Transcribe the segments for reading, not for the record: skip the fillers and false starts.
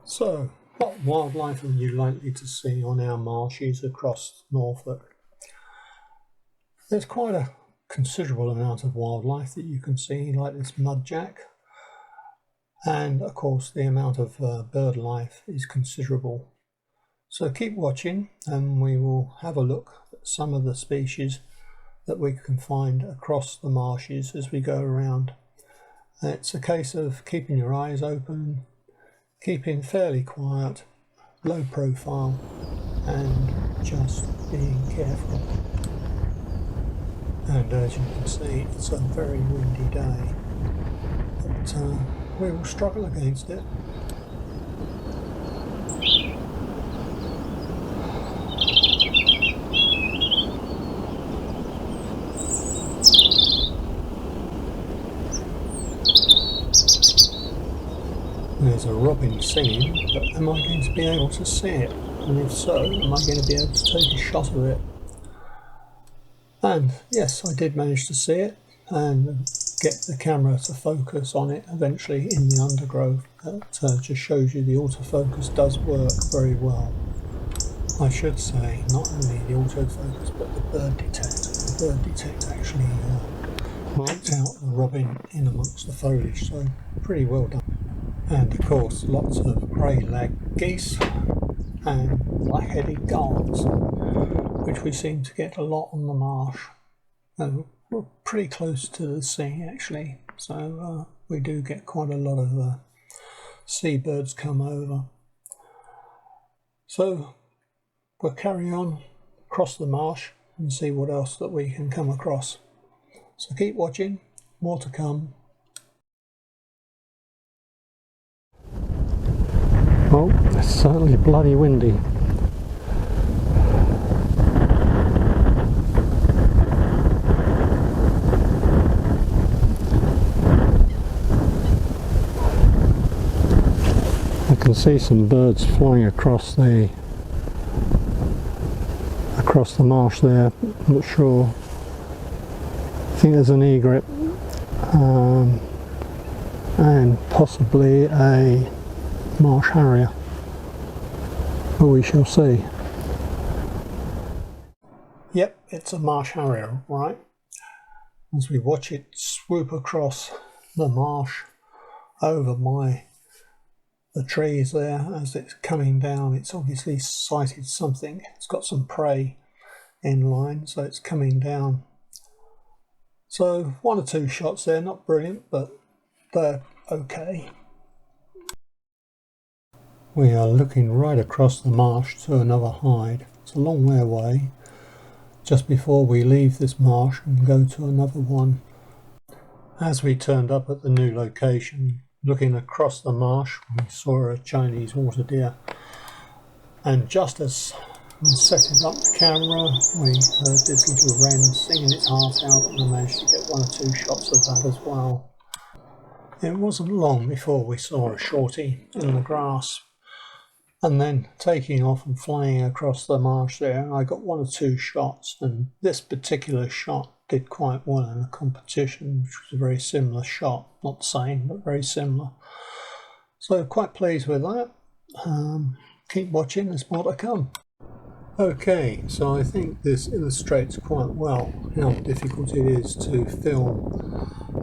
So, what wildlife are you likely to see on our marshes across Norfolk? There's quite a considerable amount of wildlife that you can see, like this mudjack, and of course the amount of bird life is considerable. So keep watching and we will have a look at some of the species that we can find across the marshes as we go around. It's a case of keeping your eyes open, keeping fairly quiet, low profile, and just being careful. And as you can see, it's a very windy day, but we will struggle against it. There's a robin singing, but am I going to be able to see it? And if so, am I going to be able to take a shot of it? And yes, I did manage to see it and get the camera to focus on it eventually in the undergrowth. That just shows you the autofocus does work very well. I should say not only the autofocus but the bird detect. The bird detect actually picked out the robin in amongst the foliage, so pretty well done. And of course lots of grey lag geese and black-headed gulls, which we seem to get a lot on the marsh. We're pretty close to the sea actually, so we do get quite a lot of seabirds come over. So we'll carry on across the marsh and see what else that we can come across. So keep watching, more to come. Well, it's certainly bloody windy. I can see some birds flying across the marsh there. I'm not sure. I think there's an egret and possibly a marsh harrier, but we shall see. Yep, it's a marsh harrier, right? As we watch it swoop across the marsh over the trees there as it's coming down, it's obviously sighted something. It's got some prey in line, so it's coming down. So one or two shots there, not brilliant, but they're okay. We are looking right across the marsh to another hide. It's a long way away, just before we leave this marsh and go to another one. As we turned up at the new location, looking across the marsh, we saw a Chinese water deer, and just as we set it up the camera, we heard this little wren singing its heart out, and I managed to get one or two shots of that as well. It wasn't long before we saw a shortie in the grass, and then taking off and flying across the marsh there, I got one or two shots, and this particular shot did quite well in a competition, which was a very similar shot, not the same, but very similar. So quite pleased with that. Keep watching, there's more to come. Okay, so I think this illustrates quite well how difficult it is to film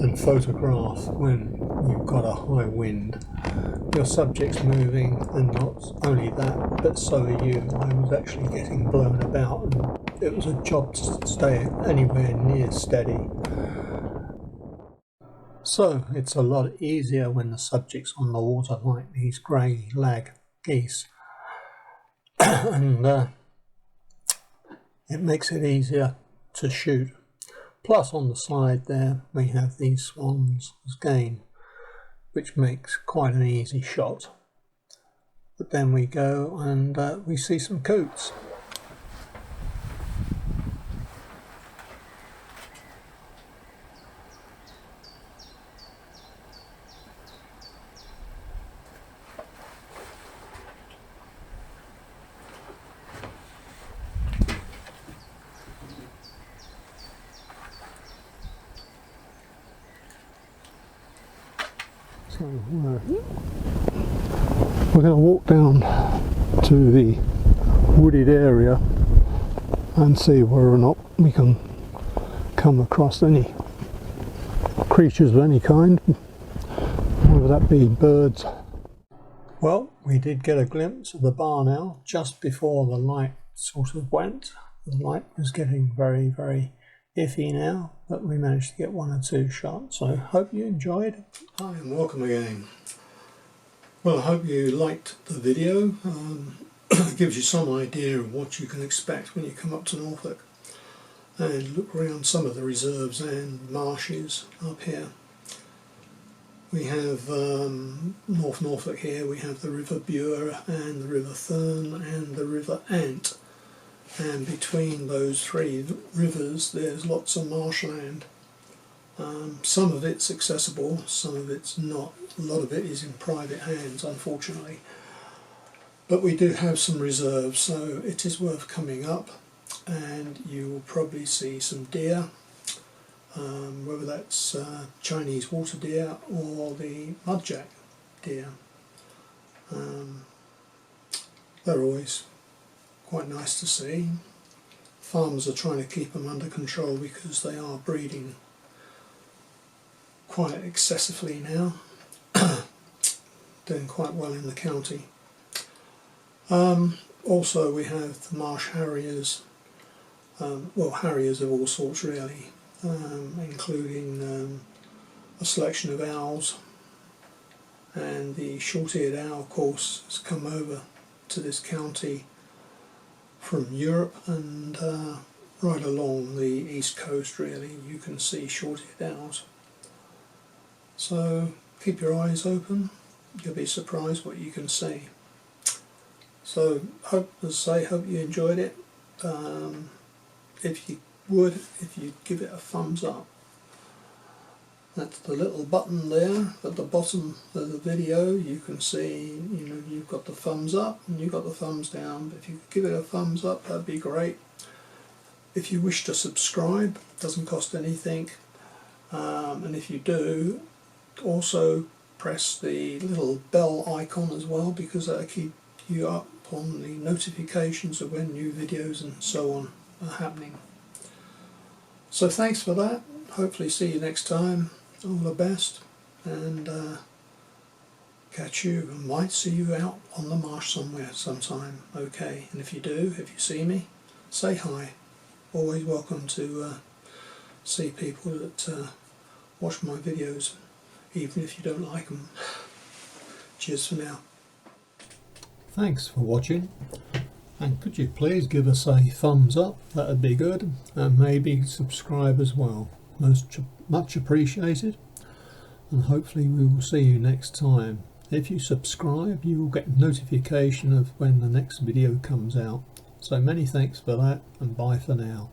and photograph when you've got a high wind. Your subject's moving, and not only that, but so are you. I was actually getting blown about, and it was a job to stay anywhere near steady. So it's a lot easier when the subject's on the water, like these grey lag geese. And it makes it easier to shoot. Plus on the side there we have these swans again, which makes quite an easy shot. But then we go and we see some coots. So We're going to walk down to the wooded area and see whether or not we can come across any creatures of any kind, whether that be birds. Well, we did get a glimpse of the barn owl just before the light sort of went. The light was getting very, very iffy now, but we managed to get one or two shots, so hope you enjoyed. Hi and welcome again. Well, I hope you liked the video. It gives you some idea of what you can expect when you come up to Norfolk and look around some of the reserves and marshes up here. We have North Norfolk here, we have the River Bure and the River Thurn and the River Ant, and between those three rivers there's lots of marshland. Some of it's accessible, some of it's not. A lot of it is in private hands, unfortunately. But we do have some reserves, so it is worth coming up, and you will probably see some deer, whether that's Chinese water deer or the mudjack deer. They're always quite nice to see. Farmers are trying to keep them under control because they are breeding quite excessively now. Doing quite well in the county. Also we have the marsh harriers, well, harriers of all sorts really, including a selection of owls, and the short-eared owl of course has come over to this county from Europe, and right along the east coast really you can see short-eared owls. So keep your eyes open, you'll be surprised what you can see. So hope you enjoyed it. If you would, if you give it a thumbs up. That's the little button there at the bottom of the video. You can see, you've got the thumbs up and you've got the thumbs down. But if you give it a thumbs up, that'd be great. If you wish to subscribe, it doesn't cost anything. And if you do, also press the little bell icon as well, because that'll keep you up on the notifications of when new videos and so on are happening. So thanks for that. Hopefully see you next time. All the best, and catch you, and might see you out on the marsh somewhere sometime. Okay, and if you do, if you see me, say hi. Always welcome to see people that watch my videos, even if you don't like them. Cheers for now. Thanks for watching, and could you please give us a thumbs up, that'd be good, and maybe subscribe as well. Much appreciated, and hopefully we will see you next time. If you subscribe, you will get notification of when the next video comes out. So many thanks for that, and bye for now.